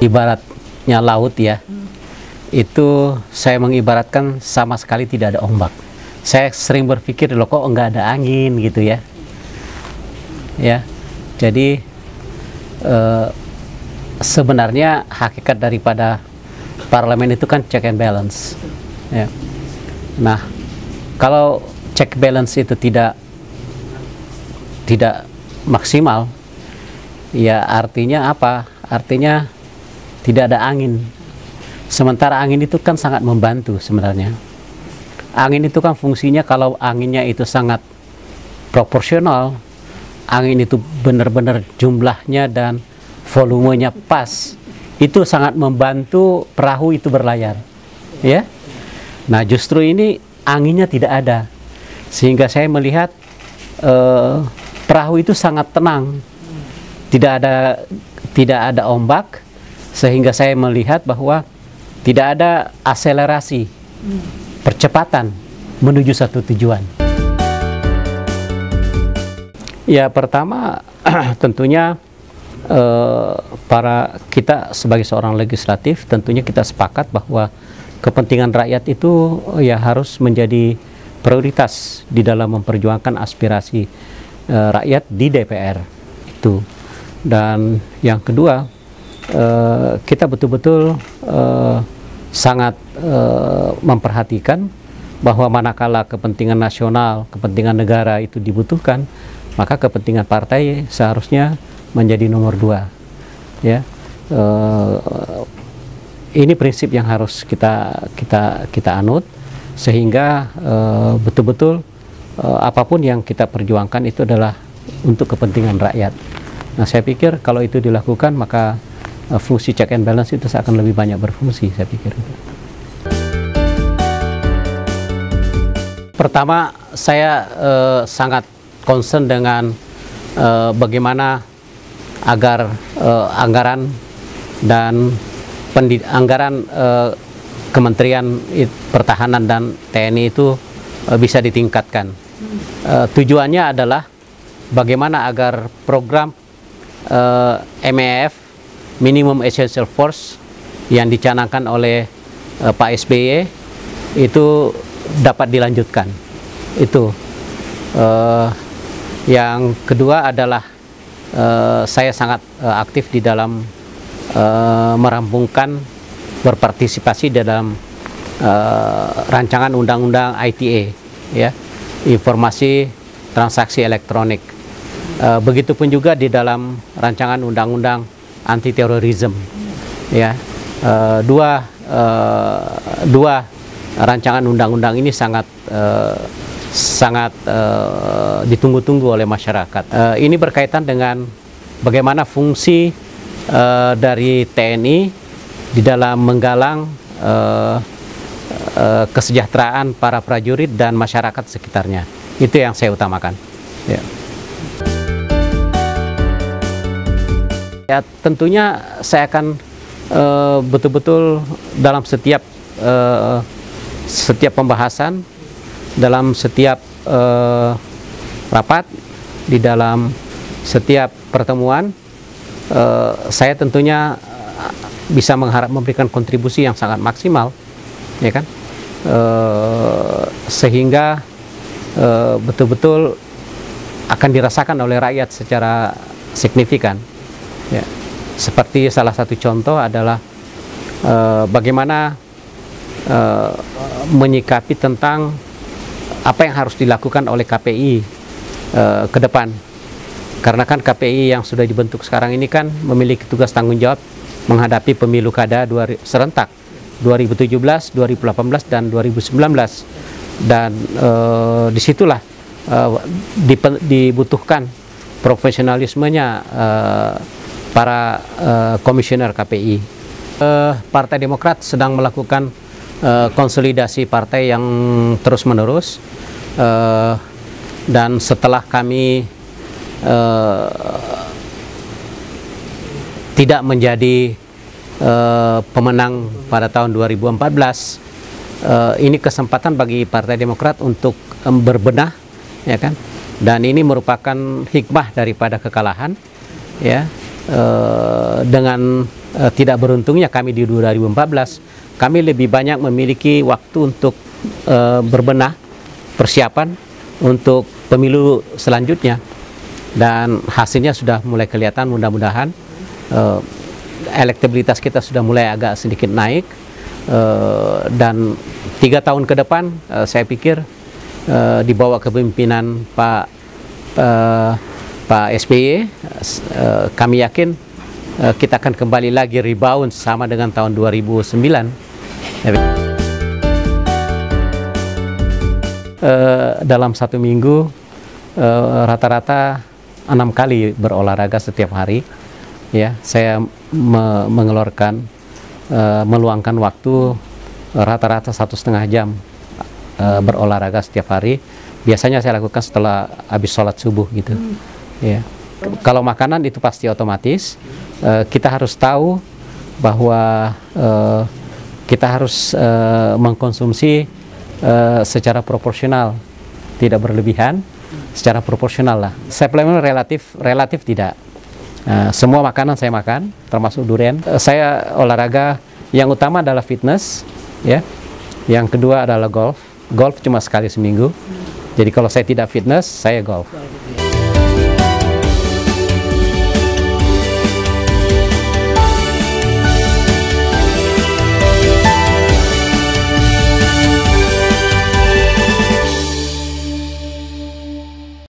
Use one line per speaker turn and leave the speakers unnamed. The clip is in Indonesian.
Ibaratnya laut ya, itu saya mengibaratkan sama sekali tidak ada ombak. Saya sering berpikir loh kok enggak ada angin gitu ya. Ya, jadi sebenarnya hakikat daripada parlemen itu kan check and balance. Ya. Nah, kalau check balance itu tidak maksimal, ya artinya apa? Artinya tidak ada angin. Sementara angin itu kan sangat membantu sebenarnya. Angin itu kan fungsinya kalau anginnya itu sangat proporsional, angin itu benar-benar jumlahnya dan volumenya pas, itu sangat membantu perahu itu berlayar. Ya. Nah, justru ini anginnya tidak ada. Sehingga saya melihat perahu itu sangat tenang. Tidak ada ombak, sehingga saya melihat bahwa tidak ada akselerasi, percepatan menuju satu tujuan. Ya, pertama tentunya kita sebagai seorang legislatif tentunya kita sepakat bahwa kepentingan rakyat itu ya harus menjadi prioritas di dalam memperjuangkan aspirasi rakyat di DPR itu. Dan yang kedua, kita betul-betul sangat memperhatikan bahwa manakala kepentingan nasional, kepentingan negara itu dibutuhkan, maka kepentingan partai seharusnya menjadi nomor 2. Ya, ini prinsip yang harus kita anut, sehingga betul-betul apapun yang kita perjuangkan itu adalah untuk kepentingan rakyat. Nah, saya pikir kalau itu dilakukan, maka fungsi check and balance itu akan lebih banyak berfungsi, saya pikir. Pertama, saya sangat concern dengan bagaimana agar anggaran dan anggaran Kementerian Pertahanan dan TNI itu bisa ditingkatkan. Tujuannya adalah bagaimana agar program MEF, Minimum Essential Force, yang dicanangkan oleh Pak SBY itu dapat dilanjutkan. Itu. Yang kedua adalah saya sangat aktif di dalam merampungkan, berpartisipasi dalam rancangan undang-undang ITA, ya, informasi transaksi elektronik. Begitupun juga di dalam rancangan undang-undang anti terorisme, ya. Dua rancangan undang-undang ini sangat ditunggu-tunggu oleh masyarakat. Ini berkaitan dengan bagaimana fungsi dari TNI di dalam menggalang kesejahteraan para prajurit dan masyarakat sekitarnya. Itu yang saya utamakan. Ya. Ya, tentunya saya akan betul-betul dalam setiap pembahasan, dalam setiap rapat, di dalam setiap pertemuan, saya tentunya bisa memberikan kontribusi yang sangat maksimal, ya kan, sehingga betul-betul akan dirasakan oleh rakyat secara signifikan. Ya, seperti salah satu contoh adalah bagaimana menyikapi tentang apa yang harus dilakukan oleh KPI ke depan. Karena kan KPI yang sudah dibentuk sekarang ini kan memiliki tugas tanggung jawab menghadapi pemilu kada serentak 2017, 2018, dan 2019. Dan disitulah dibutuhkan profesionalismenya para komisioner KPI. Partai Demokrat sedang melakukan konsolidasi partai yang terus-menerus, dan setelah kami tidak menjadi pemenang pada tahun 2014, ini kesempatan bagi Partai Demokrat untuk berbenah, ya kan, dan ini merupakan hikmah daripada kekalahan, ya. dengan tidak beruntungnya kami di 2014, kami lebih banyak memiliki waktu untuk berbenah persiapan untuk pemilu selanjutnya, dan hasilnya sudah mulai kelihatan. Mudah-mudahan elektabilitas kita sudah mulai agak sedikit naik, dan 3 tahun ke depan saya pikir di bawah kepemimpinan Pak SBY, kami yakin kita akan kembali lagi rebound sama dengan tahun 2009. Dalam 1 minggu rata-rata 6 kali berolahraga setiap hari. Ya, saya mengeluarkan meluangkan waktu rata-rata 1,5 jam berolahraga setiap hari. Biasanya saya lakukan setelah habis sholat subuh gitu. Ya. Kalau makanan itu pasti otomatis. Kita harus tahu bahwa kita harus mengkonsumsi secara proporsional, tidak berlebihan, secara proporsional lah. Suplemen relatif tidak. Semua makanan saya makan, termasuk durian. Saya olahraga, yang utama adalah fitness, ya. Yang kedua adalah golf. Golf cuma sekali seminggu. Jadi kalau saya tidak fitness, saya golf.